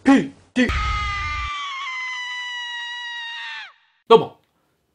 PD。どうも、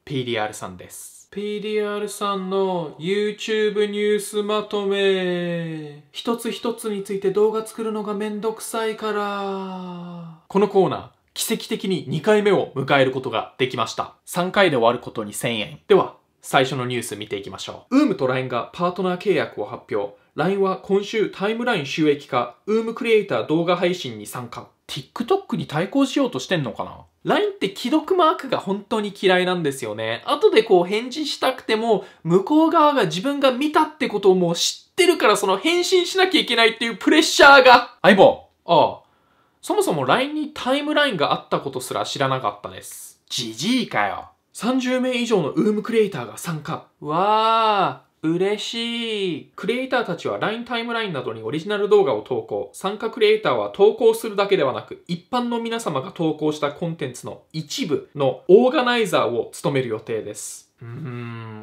PDR さんです。PDR さんの YouTube ニュースまとめ。一つ一つについて動画作るのがめんどくさいから。このコーナー、奇跡的に2回目を迎えることができました。3回で終わることに1000円。では、最初のニュース見ていきましょう。UM と LINE がパートナー契約を発表。LINE は今週タイムライン収益化、UM クリエイター動画配信に参加。TikTok に対抗しようとしてんのかな？ LINE って既読マークが本当に嫌いなんですよね。後で返事したくても、向こう側が自分が見たってことをもう知ってるからその返信しなきゃいけないっていうプレッシャーが。相棒。そもそも LINE にタイムラインがあったことすら知らなかったです。ジジイかよ。30名以上の UM クリエイターが参加。わー。嬉しい。クリエイターたちは LINE タイムラインなどにオリジナル動画を投稿。参加クリエイターは投稿するだけではなく、一般の皆様が投稿したコンテンツの一部のオーガナイザーを務める予定です。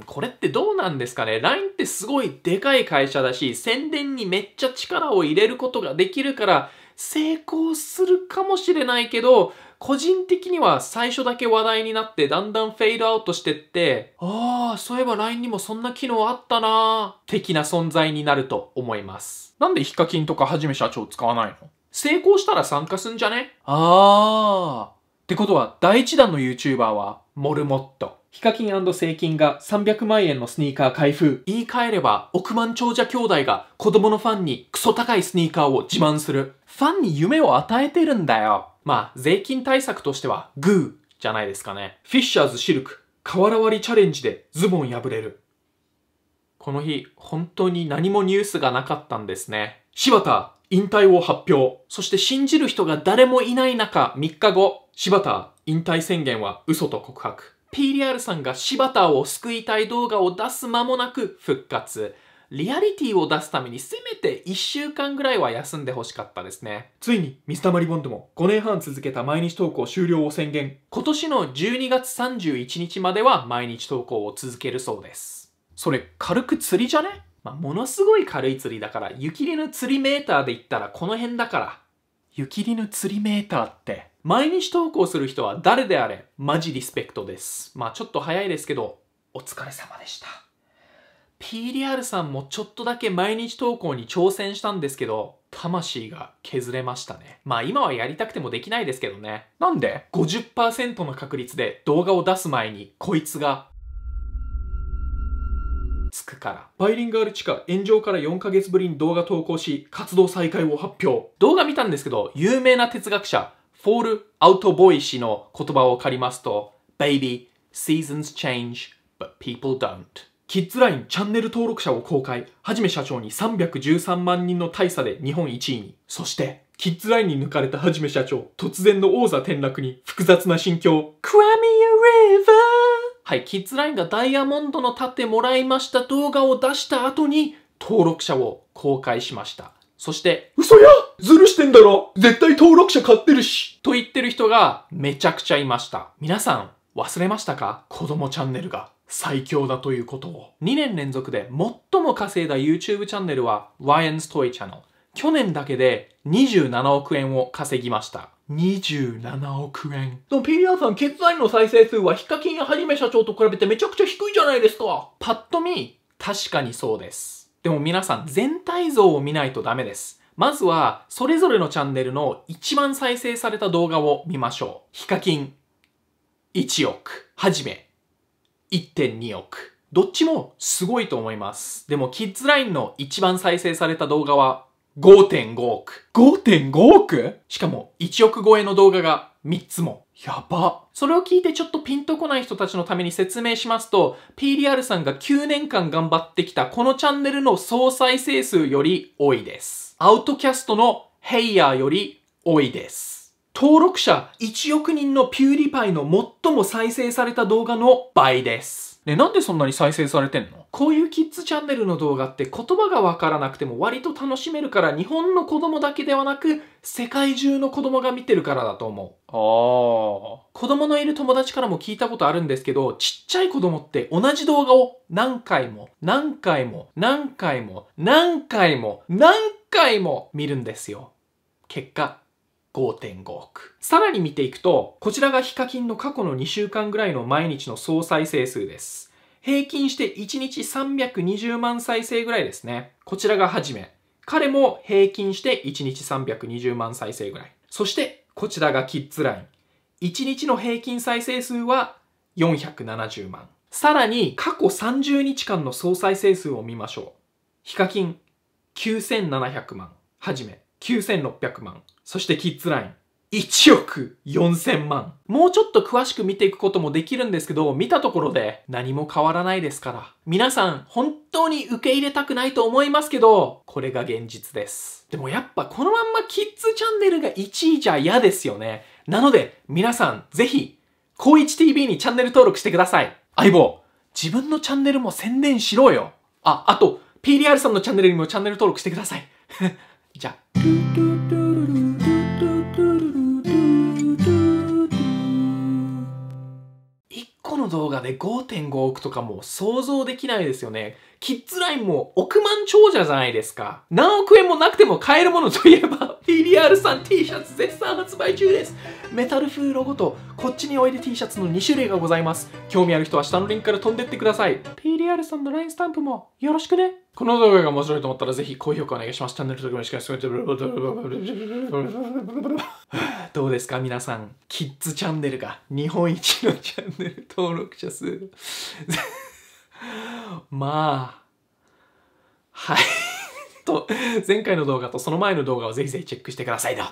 これってどうなんですかね？ LINE ってすごいでかい会社だし、宣伝にめっちゃ力を入れることができるから、成功するかもしれないけど、個人的には最初だけ話題になってだんだんフェードアウトしてって、そういえば LINE にもそんな機能あったなー的な存在になると思います。なんでヒカキンとかはじめ社長使わないの？成功したら参加すんじゃね？ってことは第一弾の YouTuber はモルモット。ヒカキン&セイキンが300万円のスニーカー開封。言い換えれば億万長者兄弟が子供のファンにクソ高いスニーカーを自慢する。ファンに夢を与えてるんだよ。税金対策としてはグーじゃないですかね。フィッシャーズシルク、瓦割りチャレンジでズボン破れる。この日、本当に何もニュースがなかったんですね。柴田、引退を発表。そして信じる人が誰もいない中、3日後、柴田、引退宣言は嘘と告白。PDR さんが柴田を救いたい動画を出す間もなく復活。リアリティを出すためにせめて1週間ぐらいは休んでほしかったですね。ついに水溜りボンドも5年半続けた毎日投稿終了を宣言。今年の12月31日までは毎日投稿を続けるそうです。それ軽く釣りじゃね？ものすごい軽い釣りだから、湯切りの釣りメーターで言ったらこの辺だから。湯切りの釣りメーターって。毎日投稿する人は誰であれ、マジリスペクトです。ちょっと早いですけど、お疲れ様でした。PDR さんもちょっとだけ毎日投稿に挑戦したんですけど、魂が削れましたね。今はやりたくてもできないですけどね。なんで ?50% の確率で動画を出す前にこいつがつくから。バイリンガル地下炎上から4ヶ月ぶりに動画投稿し、活動再開を発表。動画見たんですけど、有名な哲学者、フォール・アウトボイ氏の言葉を借りますと、Baby, seasons change, but people don't. キッズラインチャンネル登録者を公開。はじめ社長に313万人の大差で日本1位に。そして、キッズラインに抜かれたはじめ社長、突然の王座転落に複雑な心境。Cry me a river。はい、キッズラインがダイヤモンドの盾もらいました動画を出した後に、登録者を公開しました。そして、嘘や！ズルしてんだろ！絶対登録者買ってるし！と言ってる人がめちゃくちゃいました。皆さん、忘れましたか？子供チャンネルが最強だということを。2年連続で最も稼いだ YouTube チャンネルは Ryan's Toy Channel。去年だけで27億円を稼ぎました。27億円。でも PDR さん、キッズラインの再生数はヒカキンやはじめ社長と比べてめちゃくちゃ低いじゃないですか。パッと見、確かにそうです。でも皆さん、全体像を見ないとダメです。まずは、それぞれのチャンネルの一番再生された動画を見ましょう。ヒカキン、1億。はじめ、1.2 億。どっちもすごいと思います。でも、キッズラインの一番再生された動画は、5.5 億。5.5 億？しかも、1億超えの動画が3つも。やば。それを聞いてちょっとピンとこない人たちのために説明しますと、PDR さんが9年間頑張ってきたこのチャンネルの総再生数より多いです。アウトキャストのヘイヤーより多いです。登録者1億人のピューリパイの最も再生された動画の倍です。なんでそんなに再生されてんの？こういうキッズチャンネルの動画って言葉がわからなくても割と楽しめるから、日本の子供だけではなく世界中の子供が見てるからだと思う。子供のいる友達からも聞いたことあるんですけど、ちっちゃい子供って同じ動画を何回も何回も何回も何回も何回も見るんですよ。結果5.5 億。さらに見ていくと、こちらがヒカキンの過去の2週間ぐらいの毎日の総再生数です。平均して1日320万再生ぐらいですね。こちらがはじめ。彼も平均して1日320万再生ぐらい。そしてこちらがキッズライン。1日の平均再生数は470万。さらに過去30日間の総再生数を見ましょう。ヒカキン9700万。はじめ9600万。そしてキッズライン1億4000万。もうちょっと詳しく見ていくこともできるんですけど、見たところで何も変わらないですから。皆さん本当に受け入れたくないと思いますけど、これが現実です。でもやっぱこのまんまキッズチャンネルが1位じゃ嫌ですよね。なので皆さんぜひ、こういち TV にチャンネル登録してください。相棒、自分のチャンネルも宣伝しろよ。あと、PDR さんのチャンネルにもチャンネル登録してください。じゃあ。1個の動画で 5.5 億とかもう想像できないですよね。キッズラインも億万長者じゃないですか。何億円もなくても買えるものといえば PDR さん T シャツ絶賛発売中です。メタル風ロゴとこっちにおいで T シャツの2種類がございます。興味ある人は下のリンクから飛んでってください。PDR さんの LINE スタンプもよろしくね。この動画が面白いと思ったらぜひ高評価お願いします。チャンネル登録よろしくお願いします。どうですか皆さん。キッズチャンネルが日本一のチャンネル登録者数。まあ。はい。と、前回の動画とその前の動画をぜひぜひチェックしてくださいと。